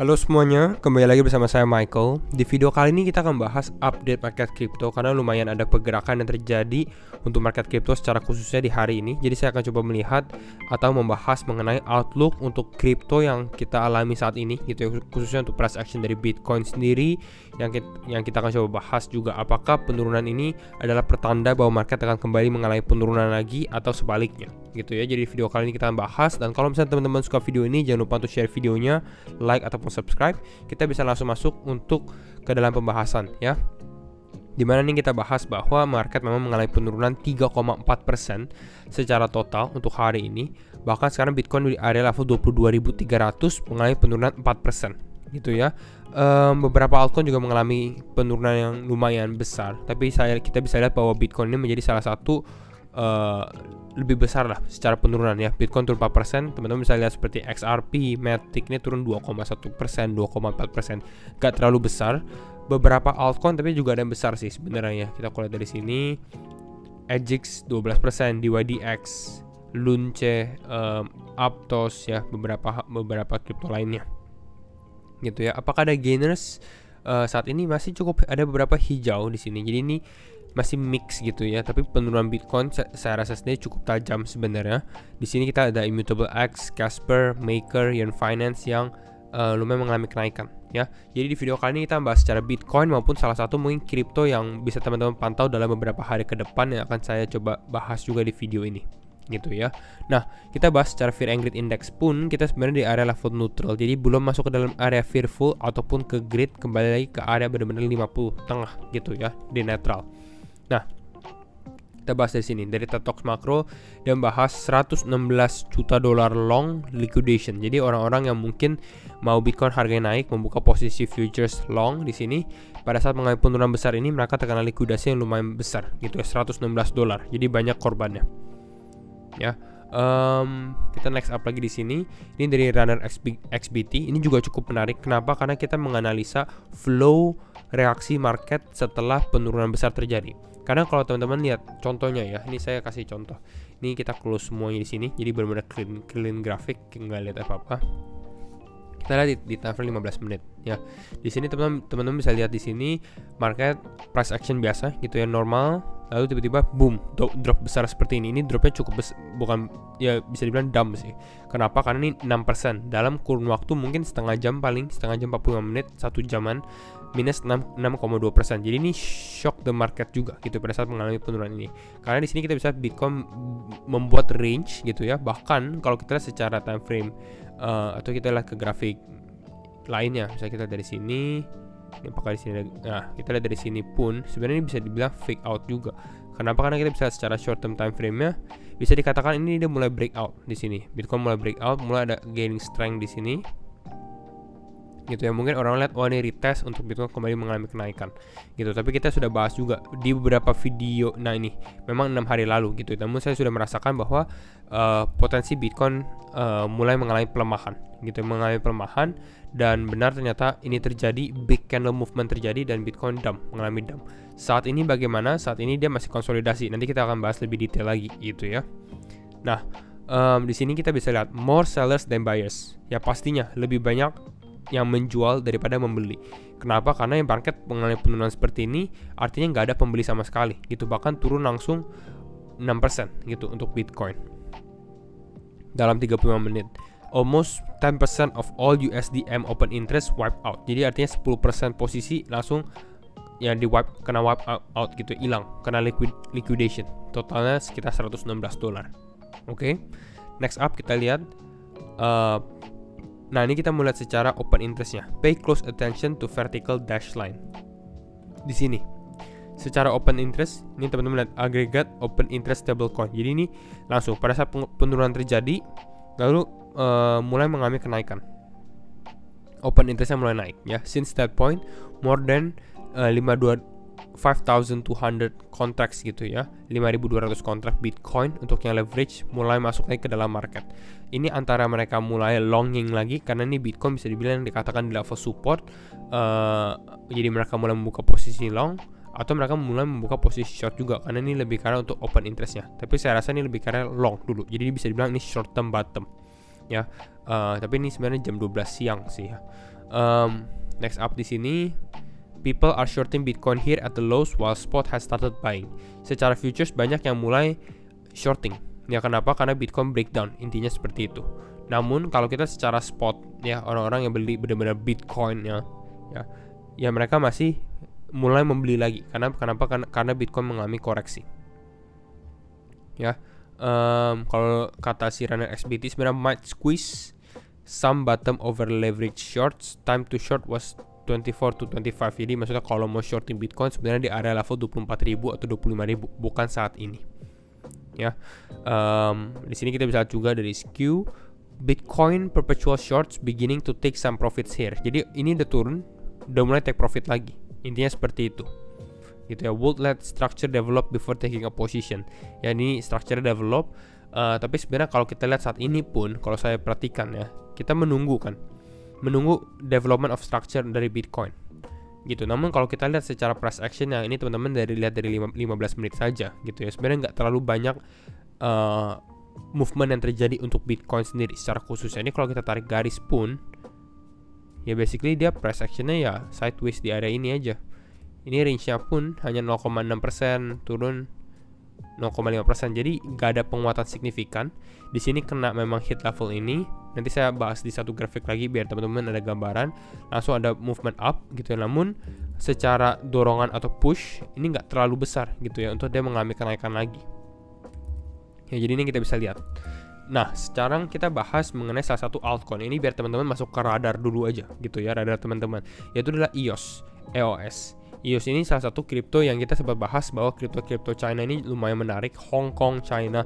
Halo semuanya, kembali lagi bersama saya Michael. Di video kali ini kita akan bahas update market crypto karena lumayan ada pergerakan yang terjadi untuk market crypto secara khususnya di hari ini. Jadi saya akan coba melihat atau membahas mengenai outlook untuk crypto yang kita alami saat ini gitu ya, khususnya untuk price action dari Bitcoin sendiri yang kita akan coba bahas juga apakah penurunan ini adalah pertanda bahwa market akan kembali mengalami penurunan lagi atau sebaliknya gitu ya. Jadi video kali ini kita akan bahas, dan kalau misalnya teman-teman suka video ini jangan lupa untuk share videonya, like ataupun subscribe. Kita bisa langsung masuk untuk ke dalam pembahasan ya. Dimana nih kita bahas bahwa market memang mengalami penurunan 3,4% secara total untuk hari ini. Bahkan sekarang Bitcoin di area level 22.300 mengalami penurunan 4% gitu ya. Beberapa altcoin juga mengalami penurunan yang lumayan besar, tapi kita bisa lihat bahwa Bitcoin ini menjadi salah satu lebih besar lah secara penurunan ya. Bitcoin turun 4%, teman-teman bisa lihat seperti XRP, Matic ini turun 2,1%, 2,4%, gak terlalu besar. Beberapa altcoin tapi juga ada yang besar sih sebenarnya ya. Kita lihat dari sini, Agix 12%, DYDX, Lunce, Aptos ya, beberapa kripto lainnya gitu ya. Apakah ada gainers? Saat ini masih cukup ada beberapa hijau di sini. Jadi ini masih mix gitu ya, tapi penurunan Bitcoin saya rasa sendiri cukup tajam sebenarnya. Di sini kita ada Immutable X, Casper, Maker, Yearn Finance yang lumayan mengalami kenaikan ya. Jadi di video kali ini kita bahas secara Bitcoin maupun salah satu mungkin kripto yang bisa teman-teman pantau dalam beberapa hari ke depan yang akan saya coba bahas juga di video ini gitu ya. Nah, kita bahas secara Fear and Greed Index pun kita sebenarnya di area level neutral. Jadi belum masuk ke dalam area fearful ataupun ke greed, kembali lagi ke area benar-benar 50 tengah gitu ya, di netral. Nah, kita bahas dari sini dari Tetox Makro dan bahas 116 juta dolar long liquidation. Jadi orang-orang yang mungkin mau Bitcoin harganya naik membuka posisi futures long di sini pada saat mengalami penurunan besar ini, mereka terkena likuidasi yang lumayan besar gitu ya, 116 dolar. Jadi banyak korbannya. Ya. Kita next up lagi di sini. Ini dari Runner XBT. Ini juga cukup menarik. Kenapa? Karena kita menganalisa flow reaksi market setelah penurunan besar terjadi. Karena kalau teman-teman lihat contohnya ya, ini saya kasih contoh. Ini kita close semuanya di sini. Jadi benar-benar clean grafik, nggak lihat apa-apa. Kita lihat di time frame 15 menit ya. Di sini teman-teman bisa lihat di sini market price action biasa gitu ya, normal. Lalu tiba-tiba boom, drop besar seperti ini. Ini dropnya cukup bukan ya, bisa dibilang dump sih. Kenapa? Karena ini 6% dalam kurun waktu mungkin setengah jam, paling setengah jam 45 menit, 1 jaman minus 6,2%. Jadi ini shock the market juga gitu pada saat mengalami penurunan ini. Karena di sini kita bisa Bitcoin membuat range gitu ya. Bahkan kalau kita lihat secara time frame atau kita lihat ke grafik lainnya, misalnya kita dari sini. Ini apakah di sini? Nah, kita lihat dari sini pun sebenarnya ini bisa dibilang fake out juga. Kenapa? Karena kita bisa secara short term time frame-nya bisa dikatakan ini dia mulai breakout di sini. Bitcoin mulai breakout, mulai ada gaining strength di sini. Gitu ya, mungkin orang lihat ini retest untuk Bitcoin kembali mengalami kenaikan gitu. Tapi kita sudah bahas juga di beberapa video. Nah, ini memang 6 hari lalu gitu. Namun saya sudah merasakan bahwa potensi Bitcoin mulai mengalami pelemahan gitu, mengalami pelemahan, dan benar ternyata ini terjadi, big candle movement terjadi dan Bitcoin mengalami dump. Saat ini bagaimana? Saat ini dia masih konsolidasi. Nanti kita akan bahas lebih detail lagi gitu ya. Nah, di sini kita bisa lihat more sellers than buyers. Ya pastinya lebih banyak yang menjual daripada membeli. Kenapa? Karena yang market mengalami penurunan seperti ini artinya nggak ada pembeli sama sekali gitu, bahkan turun langsung 6% gitu untuk Bitcoin dalam 35 menit. Almost 10% of all USDM open interest wipe out. Jadi artinya 10% posisi langsung yang kena wipe out gitu, hilang, kena liquidation. Totalnya sekitar 116 dolar. Oke. Next up kita lihat nah, ini kita mulai secara open interestnya. Pay close attention to vertical dash line. Di sini, secara open interest, ini teman-teman lihat aggregate open interest stablecoin. Jadi ini langsung pada saat penurunan terjadi, lalu mulai mengalami kenaikan. Open interestnya mulai naik ya. Since that point, more than 5,200 contracts gitu ya, 5.200 kontrak Bitcoin untuk yang leverage mulai masuk lagi ke dalam market. Ini antara mereka mulai longing lagi karena ini Bitcoin bisa dibilang dikatakan di level support. Jadi mereka mulai membuka posisi long, atau mereka mulai membuka posisi short juga karena ini lebih karena untuk open interestnya. Tapi saya rasa ini lebih karena long dulu. Jadi bisa dibilang ini short term bottom ya. Tapi ini sebenarnya jam 12 siang sih ya. Next up di sini, people are shorting Bitcoin here at the lows while spot has started buying. Secara futures banyak yang mulai shorting. Ya kenapa? Karena Bitcoin breakdown, intinya seperti itu. Namun kalau kita secara spot ya, orang-orang yang beli benar-benar Bitcoin ya mereka masih mulai membeli lagi. Kenapa? Karena Bitcoin mengalami koreksi. Ya. Kalau kata si runner XBT sebenarnya might squeeze some bottom over leverage shorts. Time to short was 24 to 25. Jadi maksudnya kalau mau shorting Bitcoin sebenarnya di area level 24.000 atau 25.000, bukan saat ini. Ya. Di sini kita bisa lihat juga dari skew Bitcoin perpetual shorts beginning to take some profits here. Jadi ini udah turun, udah mulai take profit lagi. Intinya seperti itu. Gitu ya, would let structure develop before taking a position. Ya ini structure develop, tapi sebenarnya kalau kita lihat saat ini pun, kalau saya perhatikan ya, kita menunggu development of structure dari Bitcoin. Gitu. Namun kalau kita lihat secara price action ya, ini teman-teman lihat dari 15 menit saja gitu ya. Sebenarnya nggak terlalu banyak movement yang terjadi untuk Bitcoin sendiri secara khususnya. Ini kalau kita tarik garis pun, ya basically dia price actionnya ya sideways di area ini aja. Ini range-nya pun hanya 0,6%, turun 0,5%. Jadi nggak ada penguatan signifikan. Di sini kena memang hit level ini. Nanti saya bahas di satu grafik lagi biar teman-teman ada gambaran. Langsung ada movement up gitu ya. Namun secara dorongan atau push ini nggak terlalu besar gitu ya untuk dia mengalami kenaikan lagi. Ya jadi ini kita bisa lihat. Nah, sekarang kita bahas mengenai salah satu altcoin. Ini biar teman-teman masuk ke radar dulu aja gitu ya, radar teman-teman. Yaitu adalah EOS. EOS ini salah satu kripto yang kita sempat bahas bahwa kripto China ini lumayan menarik. Hong Kong, China.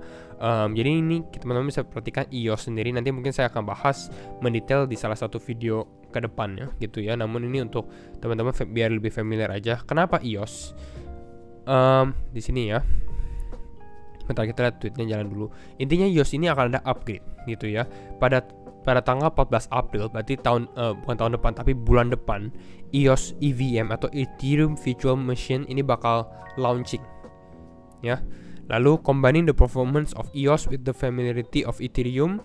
Jadi ini teman-teman bisa perhatikan EOS sendiri. Nanti mungkin saya akan bahas mendetail di salah satu video ke depannya gitu ya. Namun ini untuk teman-teman biar lebih familiar aja. Kenapa EOS? Di sini ya. Bentar kita lihat tweetnya jalan dulu. Intinya EOS ini akan ada upgrade gitu ya. Pada tanggal 14 April, berarti bukan tahun depan tapi bulan depan, EOS EVM atau Ethereum Virtual Machine ini bakal launching. Ya. Lalu combining the performance of EOS with the familiarity of Ethereum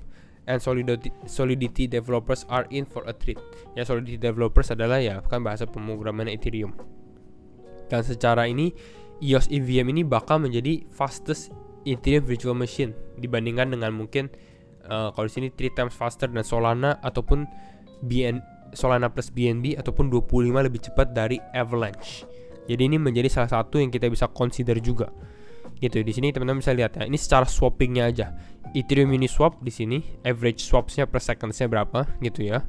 and Solidity developers are in for a treat. Ya, Solidity developers adalah ya kan bahasa pemrograman Ethereum. Dan secara ini EOS EVM ini bakal menjadi fastest Ethereum Virtual Machine dibandingkan dengan mungkin kalau di sini 3 times faster dan Solana ataupun Solana plus BNB ataupun 25 lebih cepat dari Avalanche. Jadi ini menjadi salah satu yang kita bisa consider juga. Gitu. Di sini teman-teman bisa lihat ya. Ini secara swappingnya aja. Ethereum Uniswap di sini average swapsnya per secondsnya berapa gitu ya.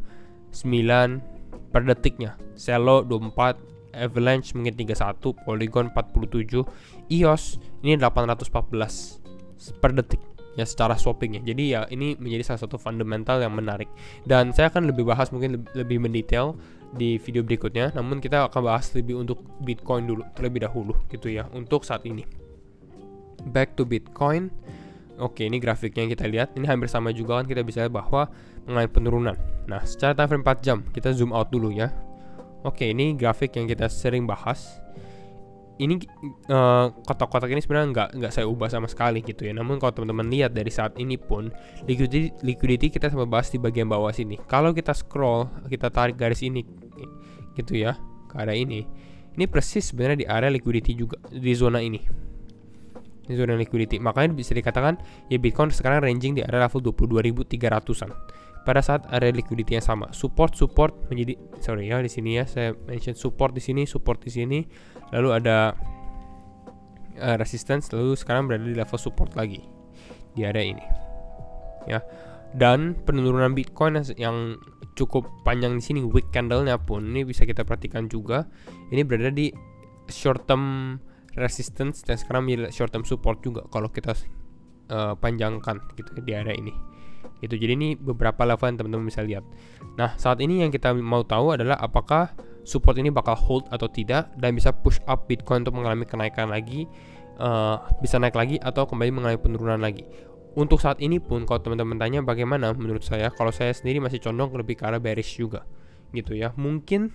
9 per detiknya. Celo 24, Avalanche mungkin 31, Polygon 47, EOS ini 814 per detik. Ya secara swappingnya. Jadi ya ini menjadi salah satu fundamental yang menarik. Dan saya akan lebih bahas mungkin lebih mendetail di video berikutnya. Namun kita akan bahas lebih untuk Bitcoin dulu terlebih dahulu gitu ya untuk saat ini. Back to Bitcoin. Oke, ini grafiknya yang kita lihat. Ini hampir sama juga kan, kita bisa lihat bahwa mengalami penurunan. Nah, secara time frame 4 jam kita zoom out dulu ya. Oke, ini grafik yang kita sering bahas. Ini kotak-kotak ini sebenarnya nggak saya ubah sama sekali gitu ya. Namun kalau teman-teman lihat dari saat ini pun liquidity kita sama bahas di bagian bawah sini. Kalau kita scroll, kita tarik garis ini gitu ya ke area ini persis sebenarnya di area liquidity juga di zona ini. Di zona liquidity. Makanya bisa dikatakan ya Bitcoin sekarang ranging di area level 22.300-an. Pada saat area liquidity yang sama, support menjadi di sini ya saya mention support di sini, lalu ada resistance, lalu sekarang berada di level support lagi di area ini. Ya. Dan penurunan Bitcoin yang cukup panjang di sini, wick candle-nya pun ini bisa kita perhatikan juga. Ini berada di short term resistance dan sekarang menjadi short term support juga kalau kita panjangkan gitu di area ini. Itu jadi ini beberapa level yang teman-teman bisa lihat. Nah, saat ini yang kita mau tahu adalah apakah support ini bakal hold atau tidak dan bisa push up Bitcoin untuk mengalami kenaikan lagi, bisa naik lagi atau kembali mengalami penurunan lagi. Untuk saat ini pun kalau teman-teman tanya bagaimana, menurut saya kalau saya sendiri masih condong lebih ke arah bearish juga gitu ya. Mungkin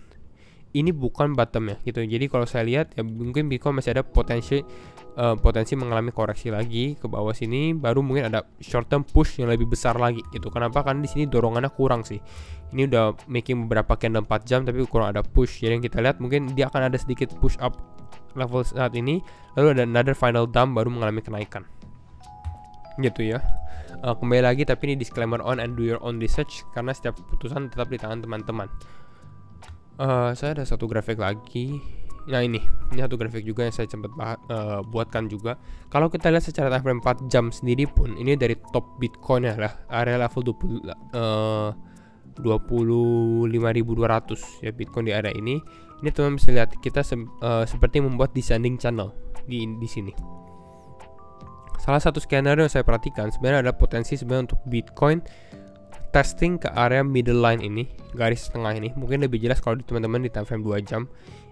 ini bukan bottom ya gitu. Jadi kalau saya lihat ya mungkin Bitcoin masih ada potensi mengalami koreksi lagi ke bawah sini, baru mungkin ada short term push yang lebih besar lagi gitu. Kenapa? Karena di sini dorongannya kurang sih. Ini udah making beberapa candle 4 jam tapi kurang ada push. Jadi yang kita lihat mungkin dia akan ada sedikit push up level saat ini, lalu ada another final dump baru mengalami kenaikan. Gitu ya. Kembali lagi, tapi ini disclaimer on and do your own research karena setiap keputusan tetap di tangan teman-teman. Saya ada satu grafik lagi. Nah ini satu grafik juga yang saya sempat buatkan juga. Kalau kita lihat secara time frame 4 jam sendiri pun, ini dari top Bitcoin ya lah, area level 25.200 ya Bitcoin di area ini. Ini teman-teman bisa lihat kita seperti membuat descending channel di sini. Salah satu skenario yang saya perhatikan sebenarnya ada potensi sebenarnya untuk Bitcoin testing ke area middle line ini, garis tengah ini. Mungkin lebih jelas kalau teman-teman di time frame 2 jam.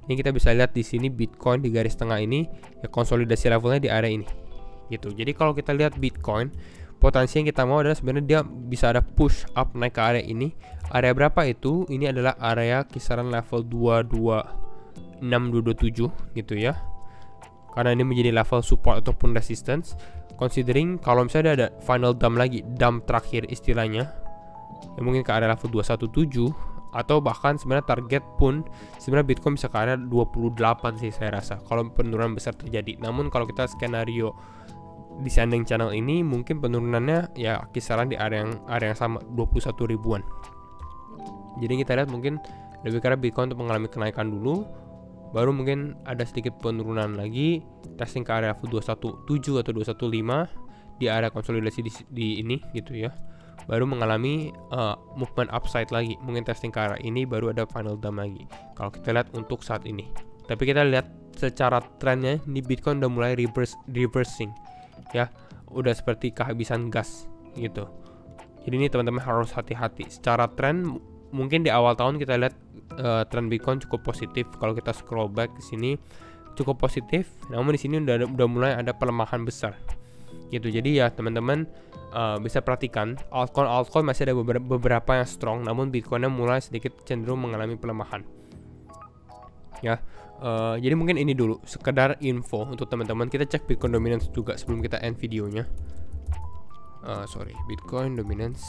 Ini kita bisa lihat di sini Bitcoin di garis tengah ini ya, konsolidasi levelnya di area ini. Gitu. Jadi kalau kita lihat Bitcoin, potensi yang kita mau adalah sebenarnya dia bisa ada push up naik ke area ini. Area berapa itu? Ini adalah area kisaran level 226-227 gitu ya. Karena ini menjadi level support ataupun resistance. Considering kalau misalnya ada final dump lagi, dump terakhir istilahnya, ya mungkin ke area level 217, atau bahkan sebenarnya target pun sebenarnya Bitcoin bisa ke area 28 sih saya rasa kalau penurunan besar terjadi. Namun kalau kita skenario descending channel ini mungkin penurunannya ya kisaran di area yang sama 21 ribuan. Jadi kita lihat mungkin lebih karena Bitcoin untuk mengalami kenaikan dulu, baru mungkin ada sedikit penurunan lagi, testing ke area level 217 atau 215 di area konsolidasi di ini gitu ya. Baru mengalami movement upside lagi, mungkin testing ke arah ini, baru ada final dump lagi kalau kita lihat untuk saat ini. Tapi kita lihat secara trennya di Bitcoin udah mulai reversing ya, udah seperti kehabisan gas gitu. Jadi ini teman-teman harus hati-hati. Secara tren mungkin di awal tahun kita lihat tren Bitcoin cukup positif. Kalau kita scroll back ke sini cukup positif, namun di sini udah mulai ada pelemahan besar gitu. Jadi ya teman-teman bisa perhatikan altcoin masih ada beberapa yang strong, namun Bitcoinnya mulai sedikit cenderung mengalami pelemahan ya. Jadi mungkin ini dulu sekedar info untuk teman-teman. Kita cek Bitcoin dominance juga sebelum kita end videonya. Bitcoin dominance.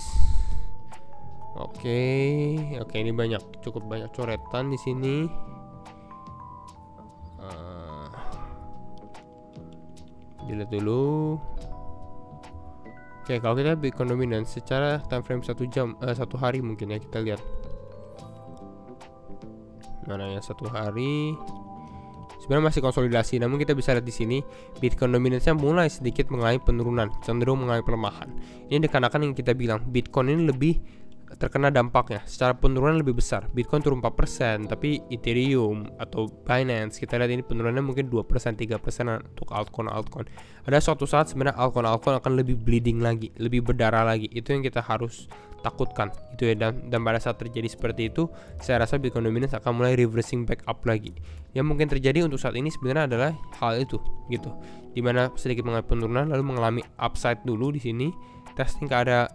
Oke, ini cukup banyak coretan di sini. Dilihat dulu. Oke, kalau kita Bitcoin dominance secara time frame 1 jam, 1 hari mungkin ya, kita lihat. Mana ya 1 hari? Sebenarnya masih konsolidasi, namun kita bisa lihat di sini Bitcoin dominance-nya mulai sedikit mengalami penurunan, cenderung mengalami pelemahan. Ini dikarenakan yang kita bilang Bitcoin ini lebih terkena dampaknya. Secara penurunan lebih besar, Bitcoin turun 4%, tapi Ethereum atau Binance kita lihat ini penurunannya mungkin 2%, 3% untuk altcoin. Ada suatu saat sebenarnya altcoin akan lebih bleeding lagi, lebih berdarah lagi. Itu yang kita harus takutkan itu ya. Dan pada saat terjadi seperti itu, saya rasa Bitcoin dominance akan mulai reversing back up lagi. Yang mungkin terjadi untuk saat ini sebenarnya adalah hal itu gitu, dimana sedikit mengalami penurunan lalu mengalami upside dulu di sini, testing ke ada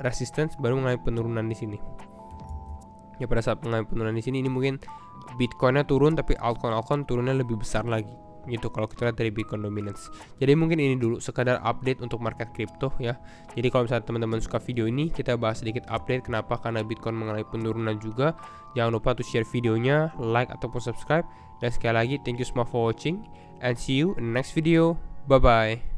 resistance, baru mengalami penurunan di sini. Ya pada saat mengalami penurunan di sini, ini mungkin Bitcoinnya turun, tapi altcoin turunnya lebih besar lagi gitu kalau kita lihat dari Bitcoin dominance. Jadi mungkin ini dulu sekadar update untuk market crypto ya. Jadi kalau misalnya teman-teman suka video ini, kita bahas sedikit update kenapa, karena Bitcoin mengalami penurunan juga. Jangan lupa untuk share videonya, like ataupun subscribe. Dan sekali lagi thank you semua for watching and see you in the next video. Bye bye.